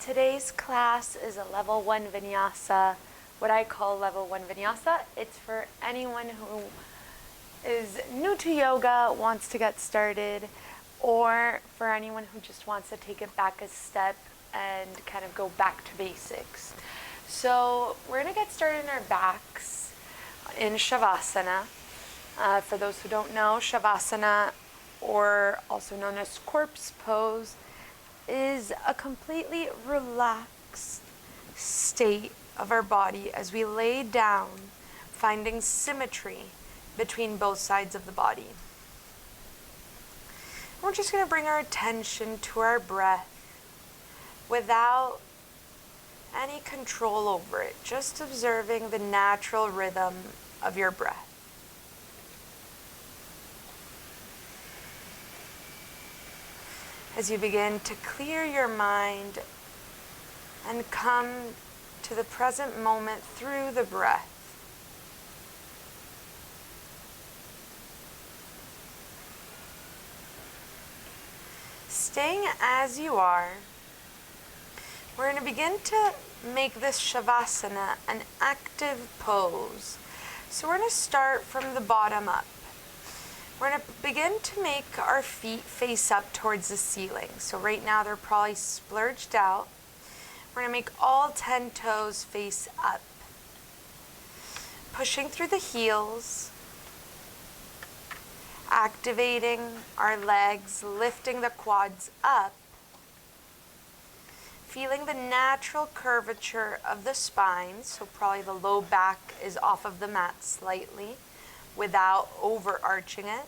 Today's class is a level 1 vinyasa, what I call level 1 vinyasa. It's for anyone who is new to yoga, wants to get started, or for anyone who just wants to take it back a step and kind of go back to basics. So we're going to get started in our backs in Shavasana. For those who don't know, Shavasana, or also known as corpse pose, is a completely relaxed state of our body as we lay down, finding symmetry between both sides of the body. We're just going to bring our attention to our breath without any control over it, just observing the natural rhythm of your breath. As you begin to clear your mind and come to the present moment through the breath. Staying as you are, we're going to begin to make this Shavasana an active pose. So we're going to start from the bottom up. We're going to begin to make our feet face up towards the ceiling. So right now they're probably splurged out. We're going to make all 10 toes face up. Pushing through the heels. Activating our legs, lifting the quads up. Feeling the natural curvature of the spine. So probably the low back is off of the mat slightly, without overarching it.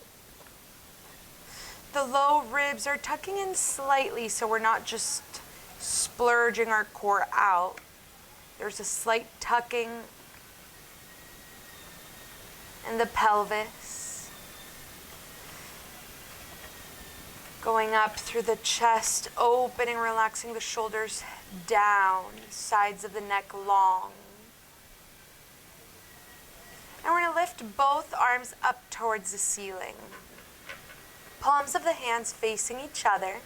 The low ribs are tucking in slightly, so we're not just splurging our core out. There's a slight tucking in the pelvis. Going up through the chest, opening, relaxing the shoulders down, sides of the neck long. And we're going to lift both arms up towards the ceiling. Palms of the hands facing each other.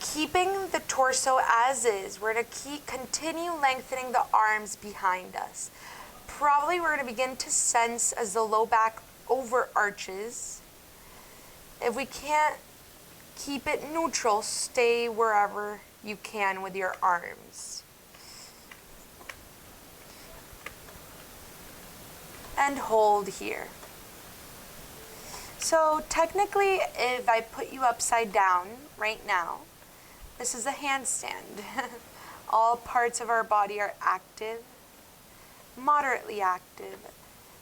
Keeping the torso as is, we're going to continue lengthening the arms behind us. Probably we're going to begin to sense as the low back overarches. If we can't keep it neutral, stay wherever you can with your arms. And hold here. So technically, if I put you upside down right now, this is a handstand. All parts of our body are active, moderately active,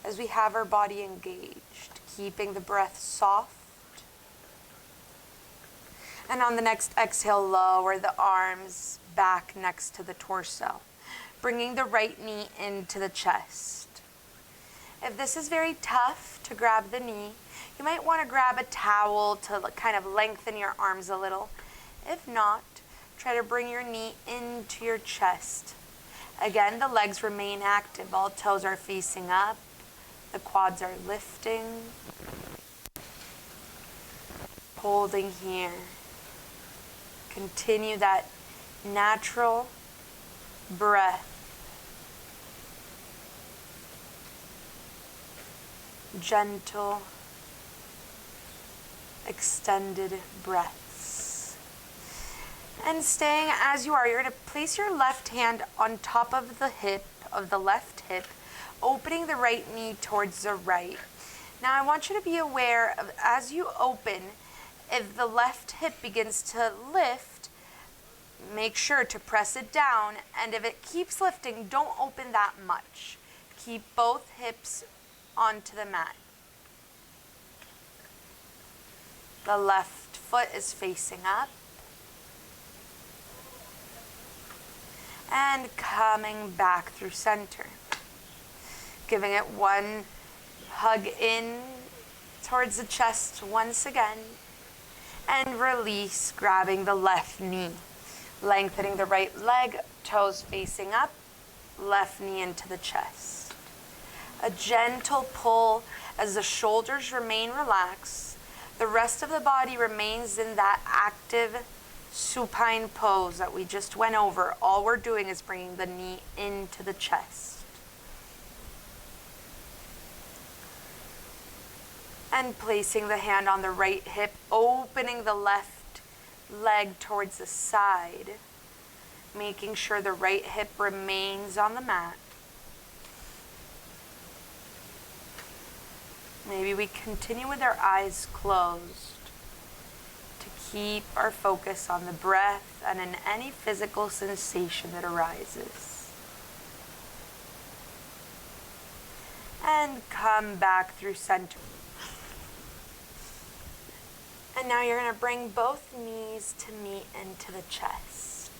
as we have our body engaged, keeping the breath soft. And on the next exhale, lower the arms back next to the torso, bringing the right knee into the chest. If this is very tough to grab the knee, you might want to grab a towel to kind of lengthen your arms a little. If not, try to bring your knee into your chest. Again, the legs remain active. All toes are facing up. The quads are lifting. Holding here. Continue that natural breath. Gentle, extended breaths. And staying as you are, you're going to place your left hand on top of the hip, of the left hip, opening the right knee towards the right. Now I want you to be aware of, as you open, if the left hip begins to lift, make sure to press it down, and if it keeps lifting, don't open that much. Keep both hips onto the mat. The left foot is facing up. And coming back through center. Giving it one hug in towards the chest once again. And release, grabbing the left knee. Lengthening the right leg, toes facing up, left knee into the chest. A gentle pull as the shoulders remain relaxed. The rest of the body remains in that active supine pose that we just went over, all we're doing is bringing the knee into the chest. And placing the hand on the right hip, opening the left leg towards the side, making sure the right hip remains on the mat. Maybe we continue with our eyes closed to keep our focus on the breath and in any physical sensation that arises. And come back through center. And now you're going to bring both knees to meet into the chest.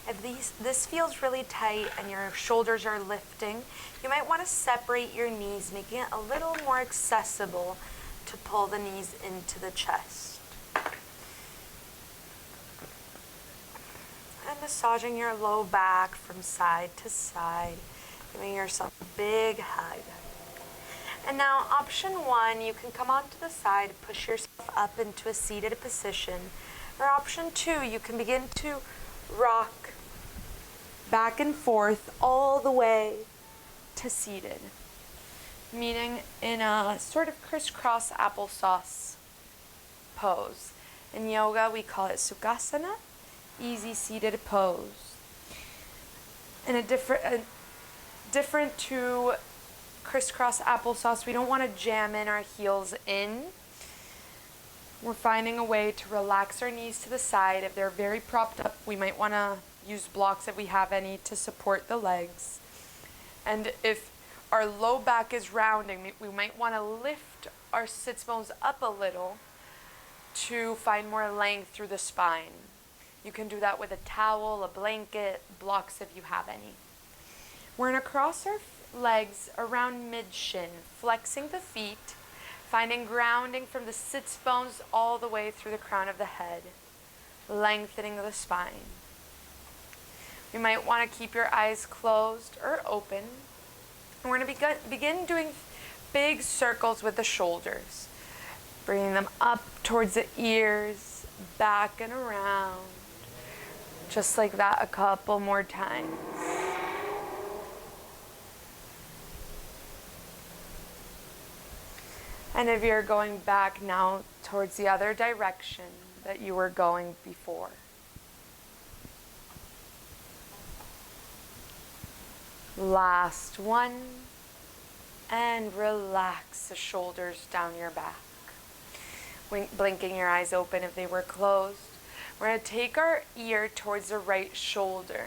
If this feels really tight and your shoulders are lifting, you might want to separate your knees, making it a little more accessible to pull the knees into the chest. And massaging your low back from side to side, giving yourself a big hug. And now option 1, you can come onto the side, push yourself up into a seated position. Or option 2, you can begin to rock back and forth all the way to seated, meaning in a sort of crisscross applesauce pose. In yoga, we call it Sukhasana, easy seated pose. And a different to crisscross applesauce, we don't want to jam in our heels in. We're finding a way to relax our knees to the side. If they're very propped up, we might want to use blocks if we have any to support the legs. And if our low back is rounding, we might want to lift our sits bones up a little to find more length through the spine. You can do that with a towel, a blanket, blocks if you have any. We're going to cross our legs around mid-shin, flexing the feet, finding grounding from the sits bones all the way through the crown of the head, lengthening the spine. You might want to keep your eyes closed or open. And we're going to begin doing big circles with the shoulders, bringing them up towards the ears, back and around, just like that a couple more times. And if you're going back now towards the other direction that you were going before. Last one. And relax the shoulders down your back. Blinking your eyes open if they were closed. We're going to take our ear towards the right shoulder.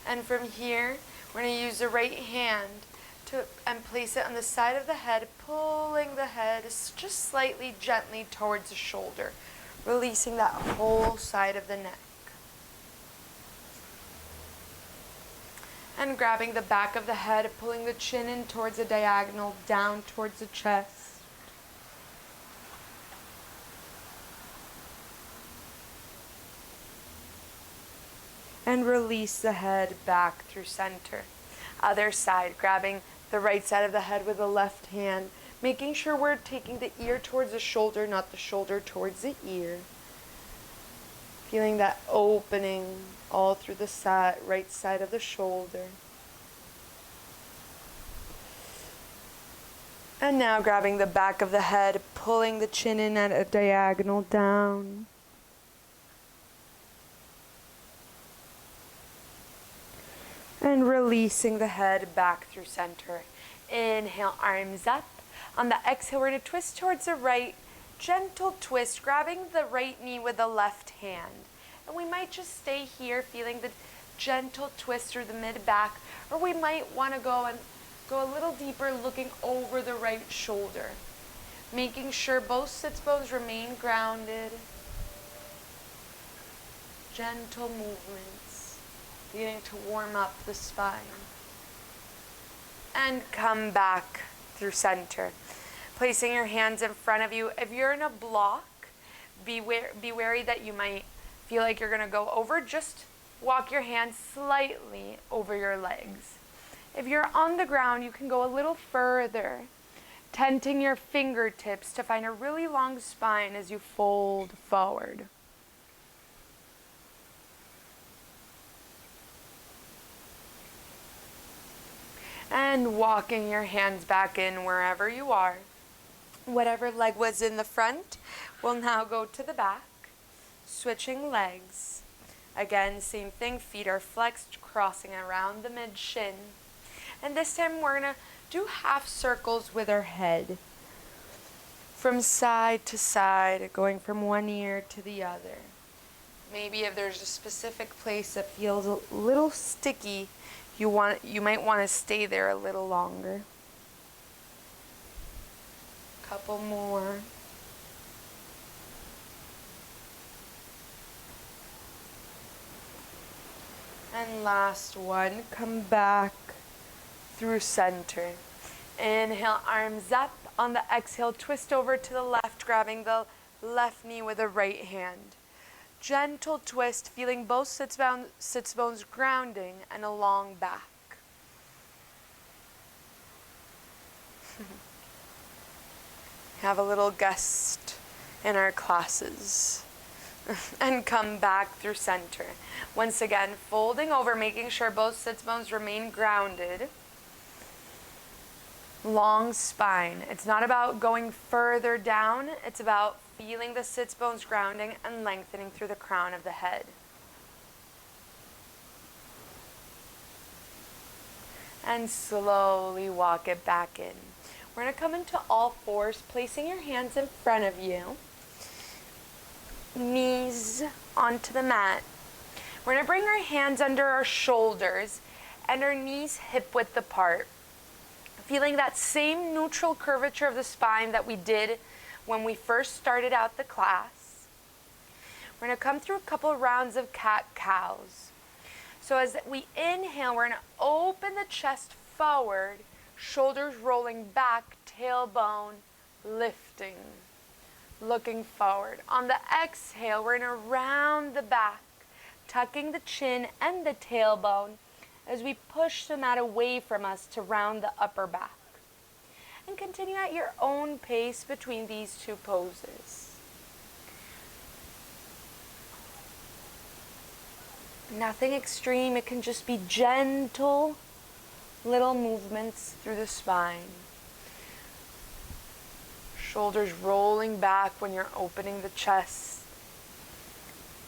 And from here, we're going to use the right hand and place it on the side of the head, pulling the head just slightly gently towards the shoulder, releasing that whole side of the neck. And grabbing the back of the head, pulling the chin in towards the diagonal, down towards the chest. And release the head back through center. Other side, grabbing the right side of the head with the left hand, making sure we're taking the ear towards the shoulder, not the shoulder towards the ear. Feeling that opening all through the right side of the shoulder. And now grabbing the back of the head, pulling the chin in at a diagonal down. And releasing the head back through center. Inhale, arms up. On the exhale, we're going to twist towards the right. Gentle twist, grabbing the right knee with the left hand. And we might just stay here, feeling the gentle twist through the mid-back. Or we might want to go a little deeper, looking over the right shoulder. Making sure both sits bones remain grounded. Gentle movements. Beginning to warm up the spine. And come back through center. Placing your hands in front of you. If you're in a block, be wary that you might feel like you're going to go over. Just walk your hands slightly over your legs. If you're on the ground, you can go a little further, tenting your fingertips to find a really long spine as you fold forward. And walking your hands back in wherever you are. Whatever leg was in the front will now go to the back. Switching legs. Again, same thing, feet are flexed, crossing around the mid-shin. And this time we're going to do half circles with our head. From side to side, going from one ear to the other. Maybe if there's a specific place that feels a little sticky, you might want to stay there a little longer. Couple more. And last one, come back through center. Inhale, arms up. On the exhale, twist over to the left, grabbing the left knee with the right hand. Gentle twist, feeling both sits bones grounding and a long back. Have a little guest in our classes. And come back through center. Once again, folding over, making sure both sits bones remain grounded. Long spine. It's not about going further down. It's about feeling the sits bones grounding and lengthening through the crown of the head. And slowly walk it back in. We're going to come into all fours, placing your hands in front of you. Knees onto the mat. We're going to bring our hands under our shoulders and our knees hip width apart. Feeling that same neutral curvature of the spine that we did when we first started out the class. We're going to come through a couple of rounds of cat-cows. So as we inhale, we're going to open the chest forward, shoulders rolling back, tailbone lifting, looking forward. On the exhale, we're going to round the back, tucking the chin and the tailbone as we push the mat away from us to round the upper back. And continue at your own pace between these two poses. Nothing extreme, it can just be gentle little movements through the spine. Shoulders rolling back when you're opening the chest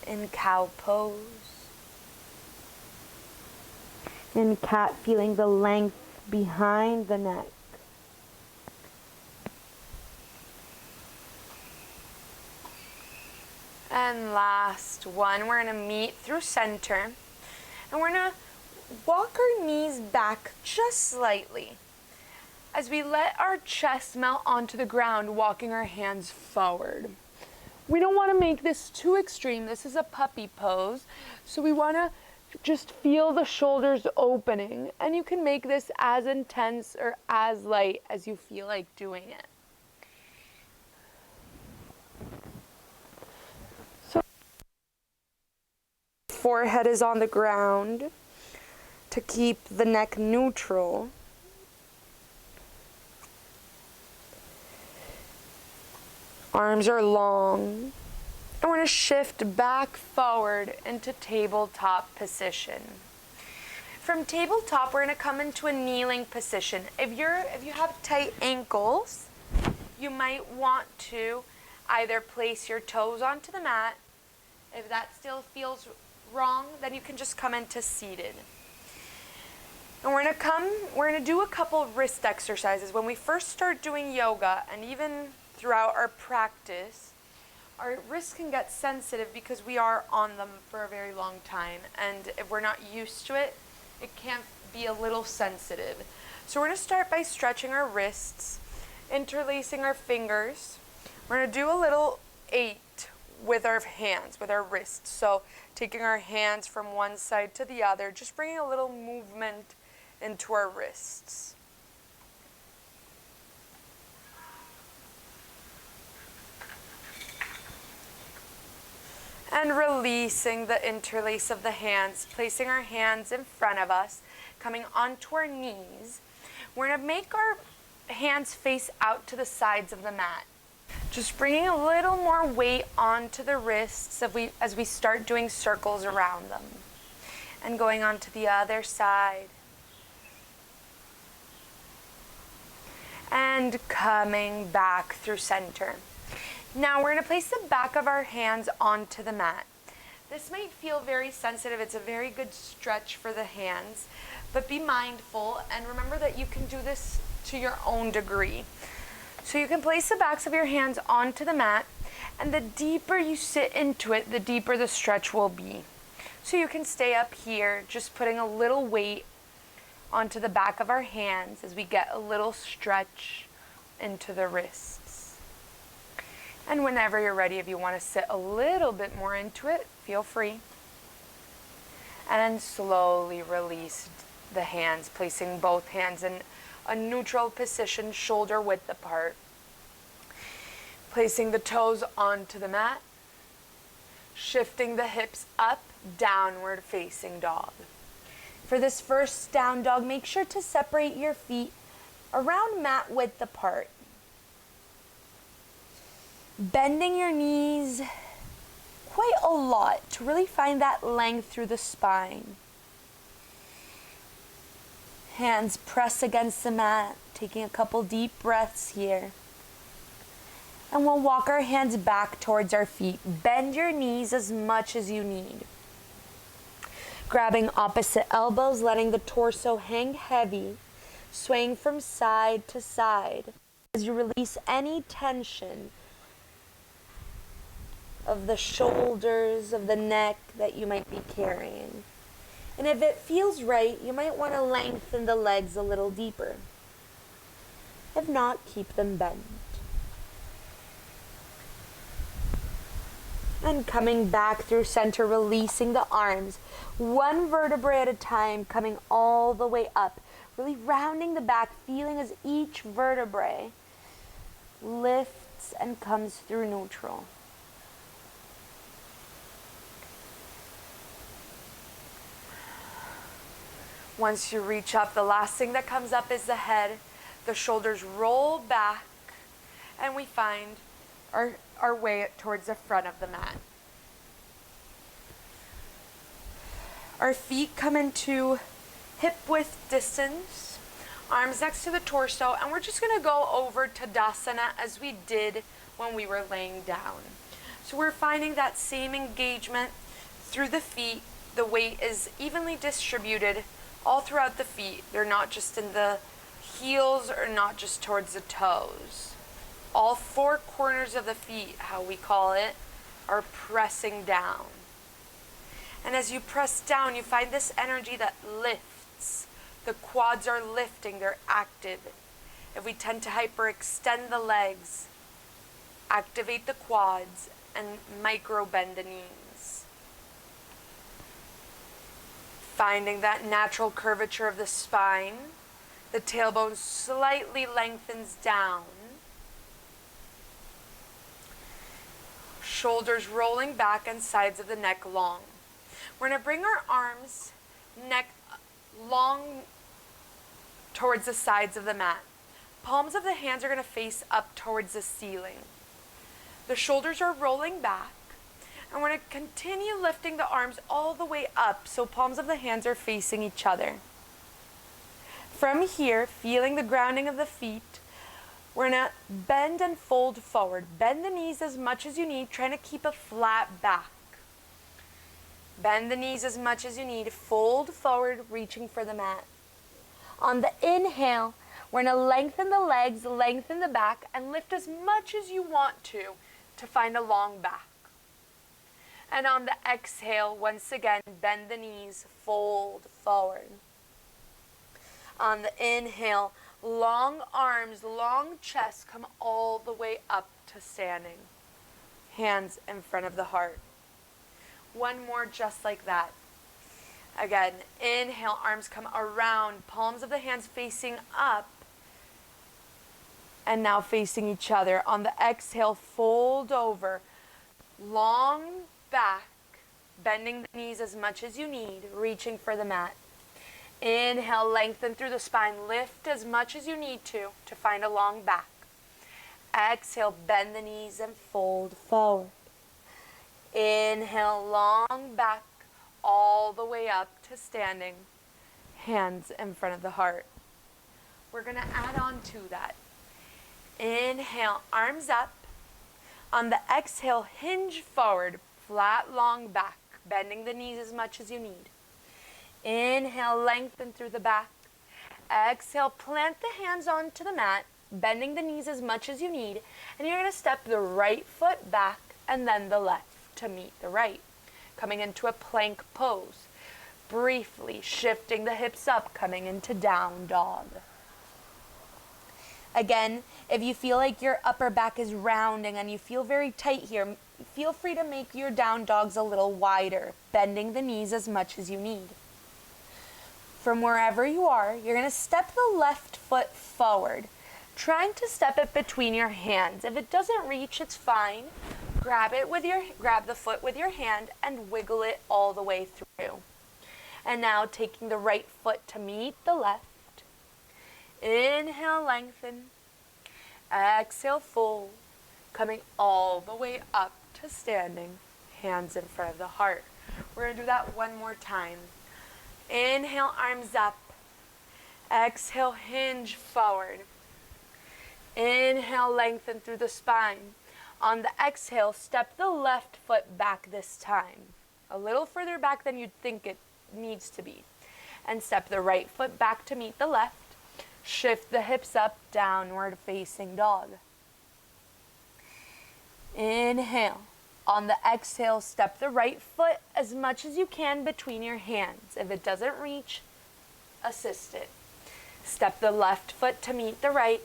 in cow pose. In cat, feeling the length behind the neck. And last one, we're going to meet through center. And we're going to walk our knees back just slightly as we let our chest melt onto the ground, walking our hands forward. We don't want to make this too extreme. This is a puppy pose. So we want to just feel the shoulders opening. And you can make this as intense or as light as you feel like doing it. So forehead is on the ground to keep the neck neutral. Arms are long. And we're going to shift back forward into tabletop position. From tabletop, we're going to come into a kneeling position. If you have tight ankles, you might want to either place your toes onto the mat. If that still feels wrong, then you can just come into seated. And we're going to do a couple wrist exercises. When we first start doing yoga, and even throughout our practice, our wrists can get sensitive because we are on them for a very long time. And if we're not used to it, it can be a little sensitive. So we're going to start by stretching our wrists, interlacing our fingers. We're going to do a little 8 with our hands, with our wrists. So taking our hands from one side to the other, just bringing a little movement into our wrists. And releasing the interlace of the hands, placing our hands in front of us, coming onto our knees. We're going to make our hands face out to the sides of the mat. Just bringing a little more weight onto the wrists as we start doing circles around them. And going on to the other side. and coming back through center. Now we're going to place the back of our hands onto the mat. This might feel very sensitive. It's a very good stretch for the hands, but be mindful and remember that you can do this to your own degree. So you can place the backs of your hands onto the mat, and the deeper you sit into it, the deeper the stretch will be. So you can stay up here, just putting a little weight onto the back of our hands as we get a little stretch into the wrists. And whenever you're ready, if you want to sit a little bit more into it, feel free. And then slowly release the hands, placing both hands in a neutral position, shoulder width apart. Placing the toes onto the mat, shifting the hips up, downward facing dog. For this first down dog, make sure to separate your feet around mat width apart. Bending your knees quite a lot to really find that length through the spine. Hands press against the mat, taking a couple deep breaths here. And we'll walk our hands back towards our feet. Bend your knees as much as you need. Grabbing opposite elbows, letting the torso hang heavy, swaying from side to side as you release any tension of the shoulders, of the neck that you might be carrying. And if it feels right, you might want to lengthen the legs a little deeper. If not, keep them bent. And coming back through center, releasing the arms, one vertebrae at a time, coming all the way up, really rounding the back, feeling as each vertebrae lifts and comes through neutral. Once you reach up, the last thing that comes up is the head. The shoulders roll back, and we find our way towards the front of the mat. Our feet come into hip width distance, arms next to the torso, and we're just going to go over Tadasana as we did when we were laying down. So we're finding that same engagement through the feet. The weight is evenly distributed all throughout the feet. They're not just in the heels or not just towards the toes. All four corners of the feet, how we call it, are pressing down. And as you press down, you find this energy that lifts. The quads are lifting, they're active. If we tend to hyperextend the legs, activate the quads, and micro bend the knees. Finding that natural curvature of the spine, the tailbone slightly lengthens down. Shoulders rolling back and sides of the neck long. We're going to bring our arms, neck long towards the sides of the mat. Palms of the hands are going to face up towards the ceiling. The shoulders are rolling back. And we're going to continue lifting the arms all the way up so palms of the hands are facing each other. From here, feeling the grounding of the feet, we're going to bend and fold forward. Bend the knees as much as you need, trying to keep a flat back. Bend the knees as much as you need, fold forward, reaching for the mat. On the inhale, we're going to lengthen the legs, lengthen the back, and lift as much as you want to find a long back. And on the exhale, once again, bend the knees, fold forward. On the inhale, long arms, long chest, come all the way up to standing. Hands in front of the heart. One more just like that. Again, inhale, arms come around, palms of the hands facing up. And now facing each other. On the exhale, fold over. Long back, bending the knees as much as you need, reaching for the mat. Inhale, lengthen through the spine, lift as much as you need to find a long back. Exhale, bend the knees and fold forward. Inhale, long back, all the way up to standing, hands in front of the heart. We're going to add on to that. Inhale, arms up. On the exhale, hinge forward, flat, long back, bending the knees as much as you need. Inhale, lengthen through the back. Exhale, plant the hands onto the mat, bending the knees as much as you need, and you're going to step the right foot back and then the left to meet the right, coming into a plank pose. Briefly shifting the hips up, coming into down dog. Again, if you feel like your upper back is rounding and you feel very tight here, feel free to make your down dogs a little wider, bending the knees as much as you need. From wherever you are, you're going to step the left foot forward, trying to step it between your hands. If it doesn't reach, it's fine. Grab the foot with your hand and wiggle it all the way through. And now taking the right foot to meet the left. Inhale, lengthen. Exhale, fold. Coming all the way up to standing, hands in front of the heart. We're going to do that one more time. Inhale, arms up. Exhale, hinge forward. Inhale, lengthen through the spine. On the exhale, step the left foot back this time. A little further back than you'd think it needs to be. And step the right foot back to meet the left. Shift the hips up, downward facing dog. Inhale. On the exhale, step the right foot as much as you can between your hands. If it doesn't reach, assist it. Step the left foot to meet the right.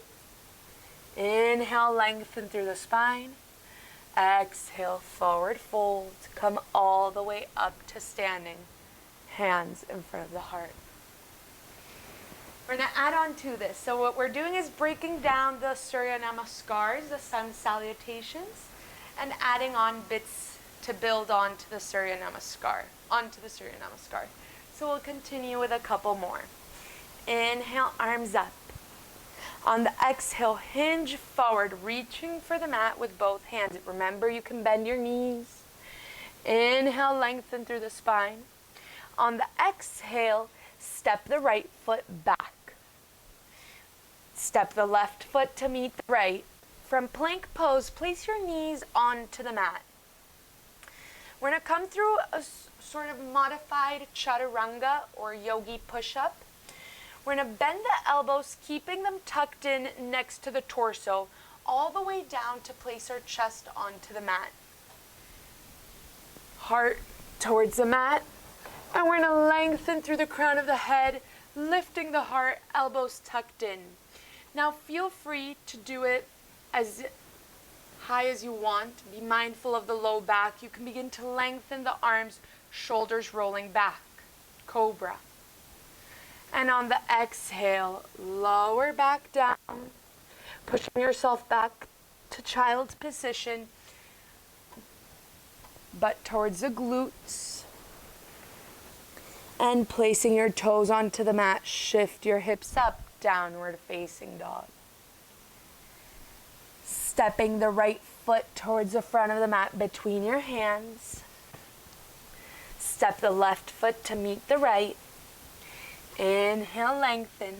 Inhale, lengthen through the spine. Exhale, forward fold. Come all the way up to standing. Hands in front of the heart. We're going to add on to this. So what we're doing is breaking down the Surya Namaskars, the sun salutations, and adding on bits to build onto the Surya Namaskar. So we'll continue with a couple more. Inhale, arms up. On the exhale, hinge forward, reaching for the mat with both hands. Remember, you can bend your knees. Inhale, lengthen through the spine. On the exhale, step the right foot back. Step the left foot to meet the right. From plank pose, place your knees onto the mat. We're going to come through a sort of modified chaturanga or yogi push-up. We're going to bend the elbows, keeping them tucked in next to the torso, all the way down to place our chest onto the mat. Heart towards the mat. And we're going to lengthen through the crown of the head, lifting the heart, elbows tucked in. Now feel free to do it as high as you want. Be mindful of the low back. You can begin to lengthen the arms, shoulders rolling back. Cobra. And on the exhale, lower back down. Pushing yourself back to child's position, butt towards the glutes. And placing your toes onto the mat, shift your hips up, downward facing dog. Stepping the right foot towards the front of the mat between your hands. Step the left foot to meet the right. Inhale, lengthen.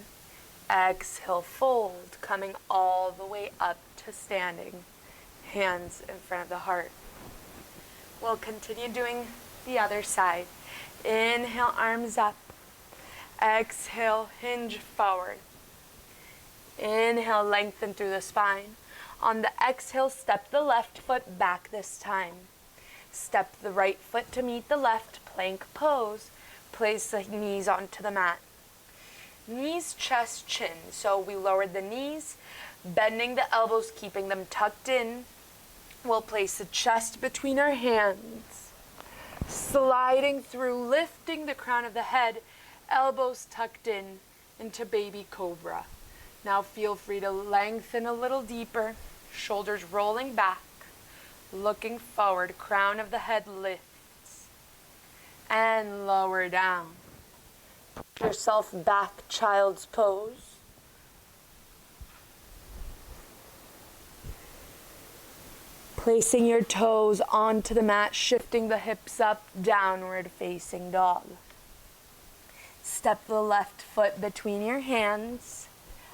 Exhale, fold, coming all the way up to standing. Hands in front of the heart. We'll continue doing the other side. Inhale, arms up. Exhale, hinge forward. Inhale, lengthen through the spine. On the exhale, step the left foot back this time. Step the right foot to meet the left, plank pose. Place the knees onto the mat. Knees, chest, chin. So we lowered the knees, bending the elbows, keeping them tucked in. We'll place the chest between our hands. Sliding through, lifting the crown of the head, elbows tucked in into baby cobra. Now feel free to lengthen a little deeper, shoulders rolling back, looking forward, crown of the head lifts, and lower down. Put yourself back, child's pose. Placing your toes onto the mat, shifting the hips up, downward facing dog. Step the left foot between your hands.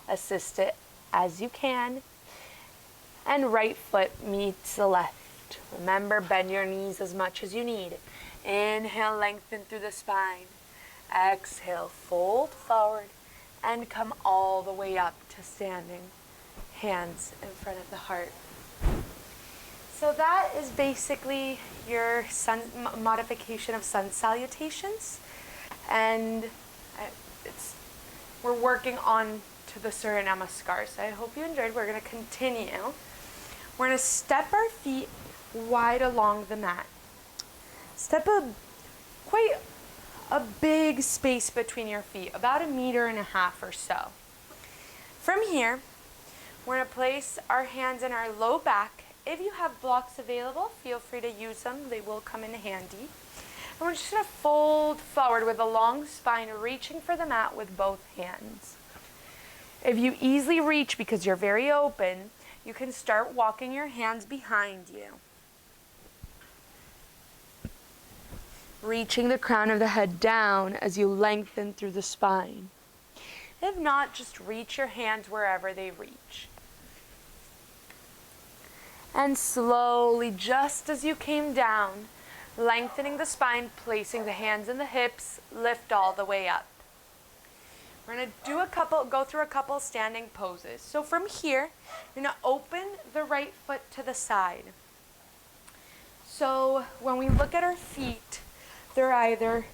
Assist it as you can. and right foot meets the left. Remember, bend your knees as much as you need. Inhale, lengthen through the spine. Exhale, fold forward and come all the way up to standing. Hands in front of the heart. So that is basically your modification of sun salutations. And we're working on to the Surya Namaskar. So I hope you enjoyed. We're going to continue. We're going to step our feet wide along the mat. Step quite a big space between your feet, about 1.5 meters or so. From here, we're going to place our hands in our low back. If you have blocks available, feel free to use them. They will come in handy. And we're just going to fold forward with a long spine, reaching for the mat with both hands. If you easily reach because you're very open, you can start walking your hands behind you. Reaching the crown of the head down as you lengthen through the spine. If not, just reach your hands wherever they reach. And slowly, just as you came down, lengthening the spine, placing the hands in the hips, lift all the way up. We're going to go through a couple standing poses. So from here, you're going to open the right foot to the side. So when we look at our feet, they're either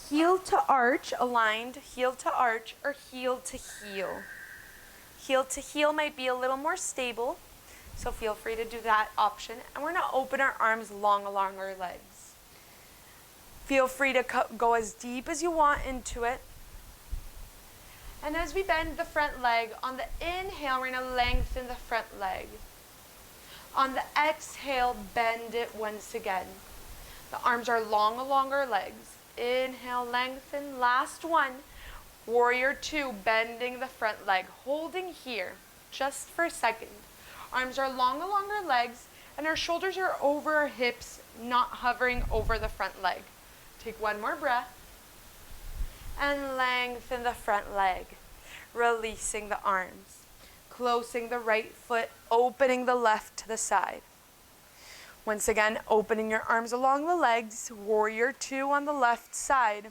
heel to arch, aligned, heel to arch, or heel to heel. Heel to heel might be a little more stable, so feel free to do that option. And we're going to open our arms long along our legs. Feel free to go as deep as you want into it. And as we bend the front leg, on the inhale, we're going to lengthen the front leg. On the exhale, bend it once again. The arms are long along our legs. Inhale, lengthen. Last one. Warrior two, bending the front leg. Holding here just for a second. Arms are long along our legs, and our shoulders are over our hips, not hovering over the front leg. Take one more breath. And lengthen the front leg. Releasing the arms. Closing the right foot, opening the left to the side. Once again, opening your arms along the legs, warrior two on the left side.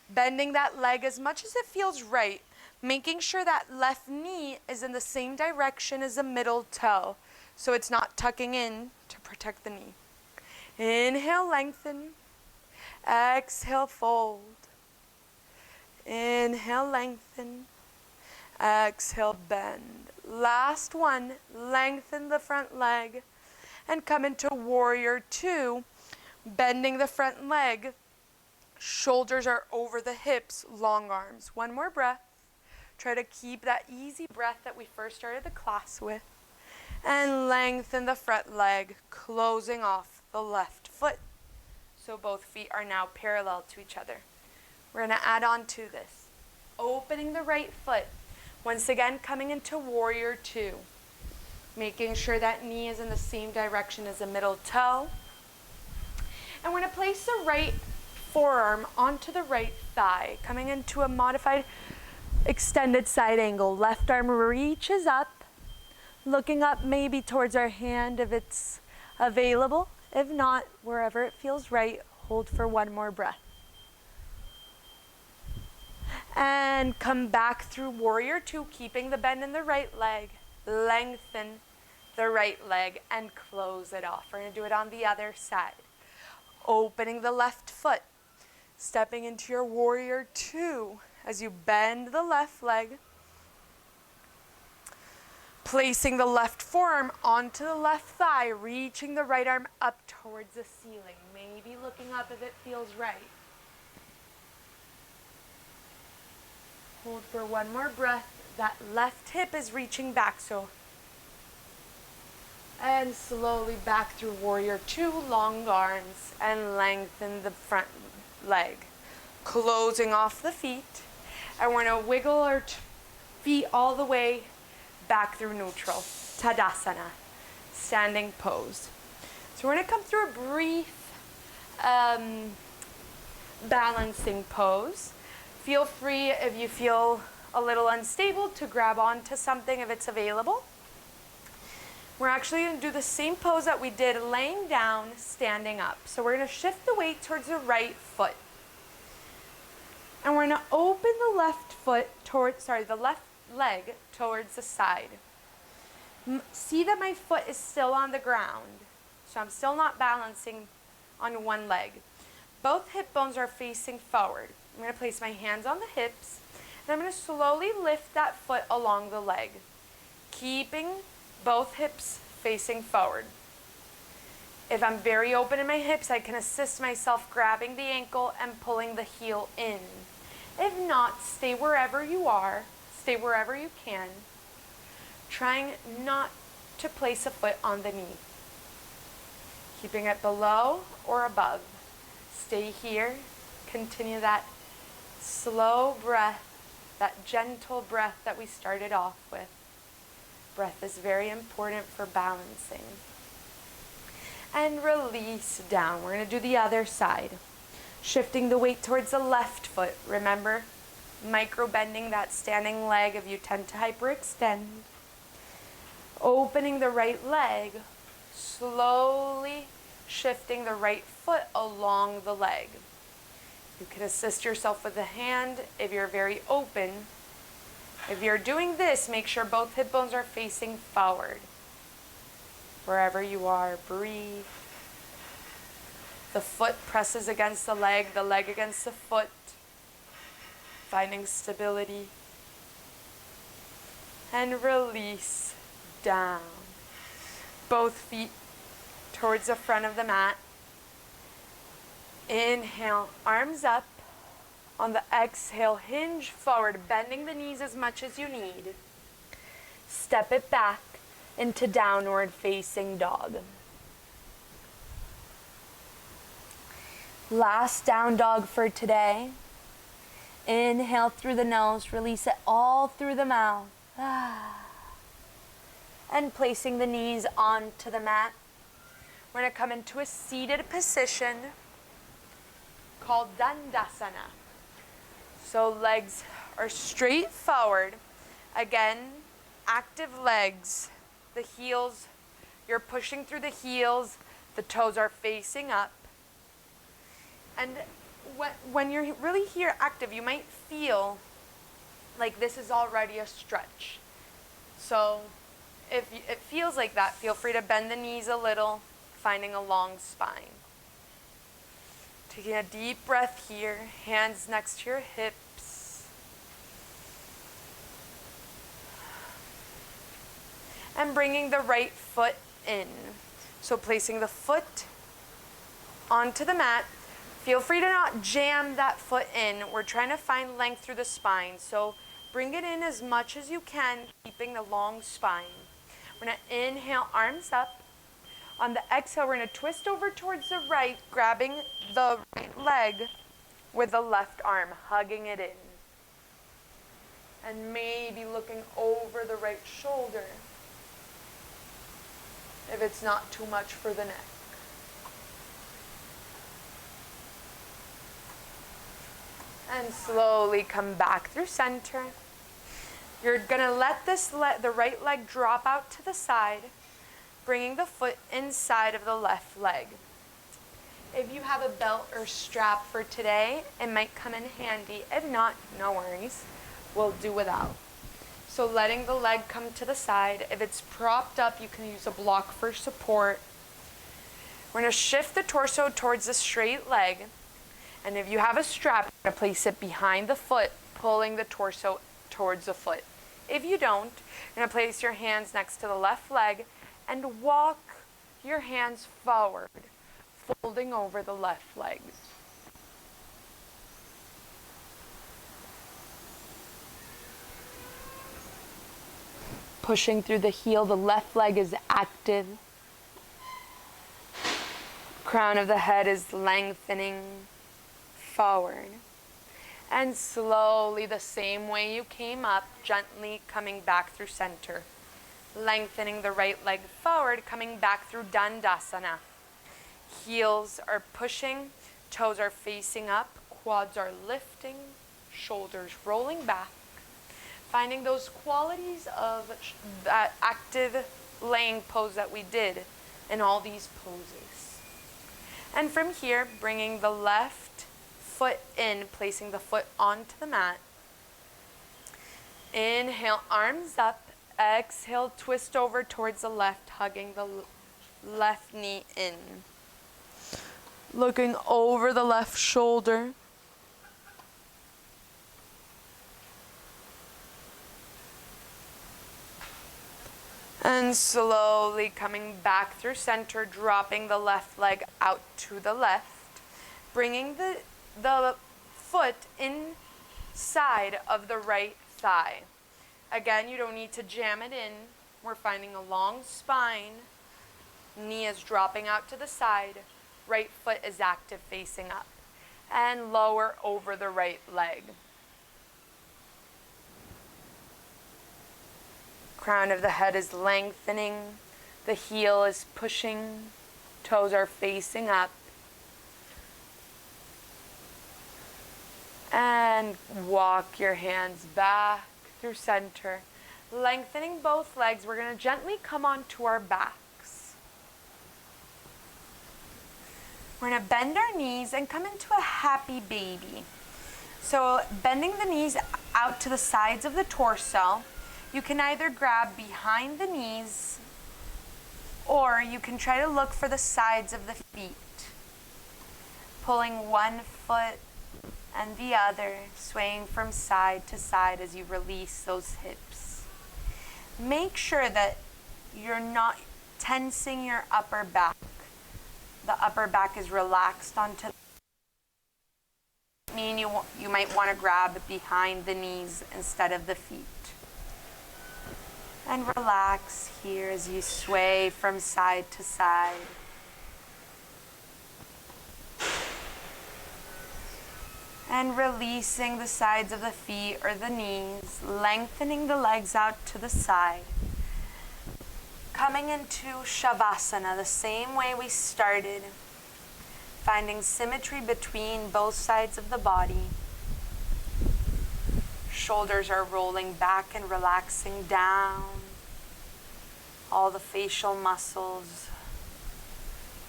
Bending that leg as much as it feels right, making sure that left knee is in the same direction as the middle toe, so it's not tucking in to protect the knee. Inhale, lengthen. Exhale, fold. Inhale, lengthen. Exhale, bend. Last one, lengthen the front leg. And come into warrior two, bending the front leg. Shoulders are over the hips, long arms. One more breath. Try to keep that easy breath that we first started the class with. And lengthen the front leg, closing off the left foot. So both feet are now parallel to each other. We're going to add on to this. Opening the right foot. Once again, coming into warrior two. Making sure that knee is in the same direction as the middle toe. And we're going to place the right forearm onto the right thigh, coming into a modified extended side angle. Left arm reaches up, looking up maybe towards our hand if it's available. If not, wherever it feels right, hold for one more breath. And come back through warrior two, keeping the bend in the right leg. Lengthen the right leg and close it off. We're going to do it on the other side. Opening the left foot. Stepping into your warrior two as you bend the left leg. Placing the left forearm onto the left thigh, reaching the right arm up towards the ceiling. Maybe looking up if it feels right. Hold for one more breath. That left hip is reaching back, and slowly back through warrior two, long arms, and lengthen the front leg. Closing off the feet, and we're going to wiggle our feet all the way back through neutral, Tadasana, standing pose. So we're going to come through a brief balancing pose. Feel free, if you feel a little unstable, to grab onto something if it's available. We're actually going to do the same pose that we did laying down, standing up. So we're going to shift the weight towards the right foot. And we're going to open the left leg towards the side. See that my foot is still on the ground. So I'm still not balancing on one leg. Both hip bones are facing forward. I'm going to place my hands on the hips, and I'm going to slowly lift that foot along the leg, keeping both hips facing forward. If I'm very open in my hips, I can assist myself grabbing the ankle and pulling the heel in. If not, stay wherever you are, stay wherever you can, trying not to place a foot on the knee. Keeping it below or above. Stay here, continue that slow breath, that gentle breath that we started off with. Breath is very important for balancing. And release down. We're going to do the other side. Shifting the weight towards the left foot. Remember, micro bending that standing leg if you tend to hyperextend. Opening the right leg, slowly shifting the right foot along the leg. You can assist yourself with a hand if you're very open. If you're doing this, make sure both hip bones are facing forward. Wherever you are, breathe. The foot presses against the leg against the foot. Finding stability. And release down. Both feet towards the front of the mat. Inhale, arms up. On the exhale, hinge forward, bending the knees as much as you need. Step it back into downward facing dog. Last down dog for today. Inhale through the nose, release it all through the mouth. And placing the knees onto the mat. We're going to come into a seated position called Dandasana. So legs are straight forward. Again, active legs. The heels, you're pushing through the heels. The toes are facing up. And when you're really here active, you might feel like this is already a stretch. So if it feels like that, feel free to bend the knees a little, finding a long spine. Taking a deep breath here, hands next to your hips. And bringing the right foot in. So placing the foot onto the mat. Feel free to not jam that foot in. We're trying to find length through the spine. So bring it in as much as you can, keeping the long spine. We're going to inhale, arms up. On the exhale, we're going to twist over towards the right, grabbing the right leg with the left arm, hugging it in. And maybe looking over the right shoulder if it's not too much for the neck. And slowly come back through center. You're going to let the right leg drop out to the side, bringing the foot inside of the left leg. If you have a belt or strap for today, it might come in handy. If not, no worries. We'll do without. So letting the leg come to the side. If it's propped up, you can use a block for support. We're going to shift the torso towards the straight leg. And if you have a strap, you're going to place it behind the foot, pulling the torso towards the foot. If you don't, you're going to place your hands next to the left leg and walk your hands forward, folding over the left leg. Pushing through the heel, the left leg is active. Crown of the head is lengthening forward. And slowly, the same way you came up, gently coming back through center. Lengthening the right leg forward, coming back through Dandasana. Heels are pushing, toes are facing up, quads are lifting, shoulders rolling back. Finding those qualities of that active laying pose that we did in all these poses. And from here, bringing the left foot in, placing the foot onto the mat. Inhale, arms up. Exhale, twist over towards the left, hugging the left knee in. Looking over the left shoulder. And slowly coming back through center, dropping the left leg out to the left, bringing the foot inside of the right thigh. Again, you don't need to jam it in. We're finding a long spine. Knee is dropping out to the side. Right foot is active facing up. And lower over the right leg. Crown of the head is lengthening. The heel is pushing. Toes are facing up. And walk your hands back through center. Lengthening both legs. We're going to gently come onto our backs. We're going to bend our knees and come into a happy baby. So bending the knees out to the sides of the torso. You can either grab behind the knees or you can try to look for the sides of the feet. Pulling one foot and the other, swaying from side to side as you release those hips. Make sure that you're not tensing your upper back. The upper back is relaxed onto you might want to grab behind the knees instead of the feet. And relax here as you sway from side to side. And releasing the sides of the feet or the knees, lengthening the legs out to the side. Coming into Shavasana, the same way we started. Finding symmetry between both sides of the body. Shoulders are rolling back and relaxing down. All the facial muscles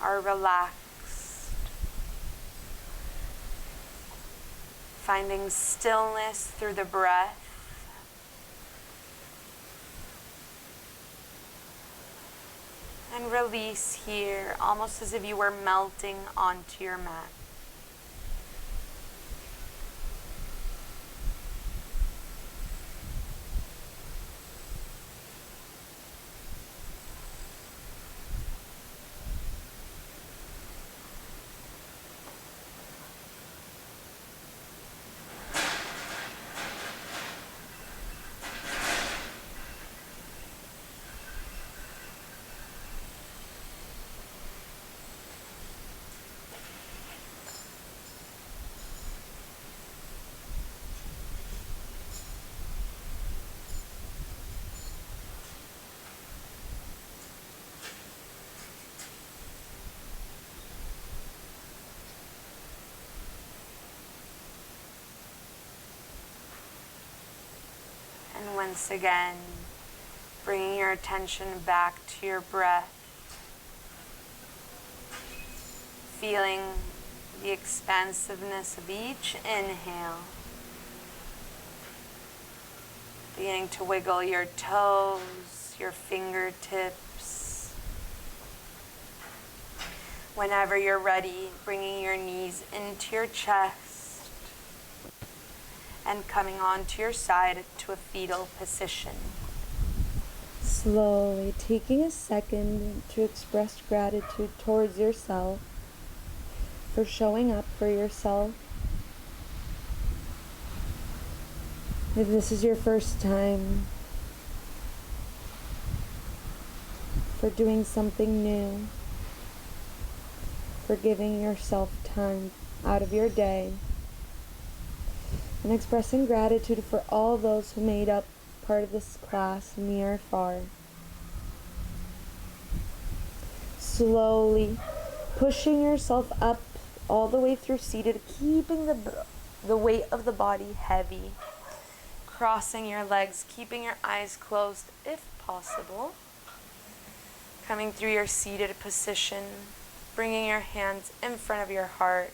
are relaxed. Finding stillness through the breath. And release here, almost as if you were melting onto your mat. And once again, bringing your attention back to your breath. Feeling the expansiveness of each inhale. Beginning to wiggle your toes, your fingertips. Whenever you're ready, bringing your knees into your chest. And coming onto your side to a fetal position. Slowly taking a second to express gratitude towards yourself for showing up for yourself. If this is your first time, for doing something new, for giving yourself time out of your day, and expressing gratitude for all those who made up part of this class, near or far. Slowly pushing yourself up all the way through seated, keeping the weight of the body heavy. Crossing your legs, keeping your eyes closed if possible. Coming through your seated position, bringing your hands in front of your heart.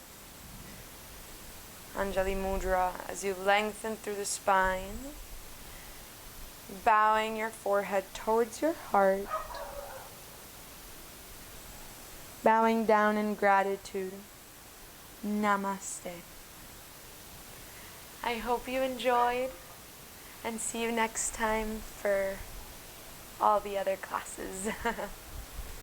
Anjali Mudra, as you lengthen through the spine, bowing your forehead towards your heart, bowing down in gratitude. Namaste. I hope you enjoyed, and see you next time for all the other classes.